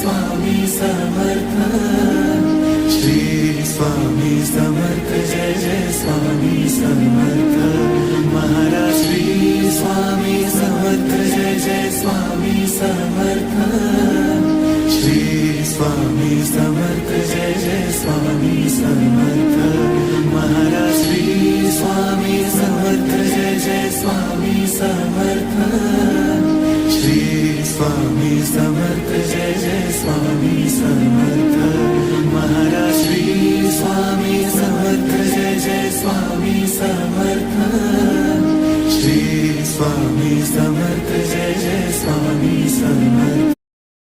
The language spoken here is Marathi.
स्वामी समर्थ। श्री स्वामी समर्थ जय जय स्वामी समर्थ। महाराज श्री स्वामी समर्थ जय जय स्वामी समर्थ। श्री स्वामी समर्थ जय जय स्वामी समर्थ। महाराज श्री स्वामी समर्थ जय जय स्वामी समर्थ। श्री स्वामी समर्थ जय जय स्वामी समर्थ। महाराज श्री स्वामी समर्थ जय जय स्वामी समर्थ। श्री स्वामी समर्थ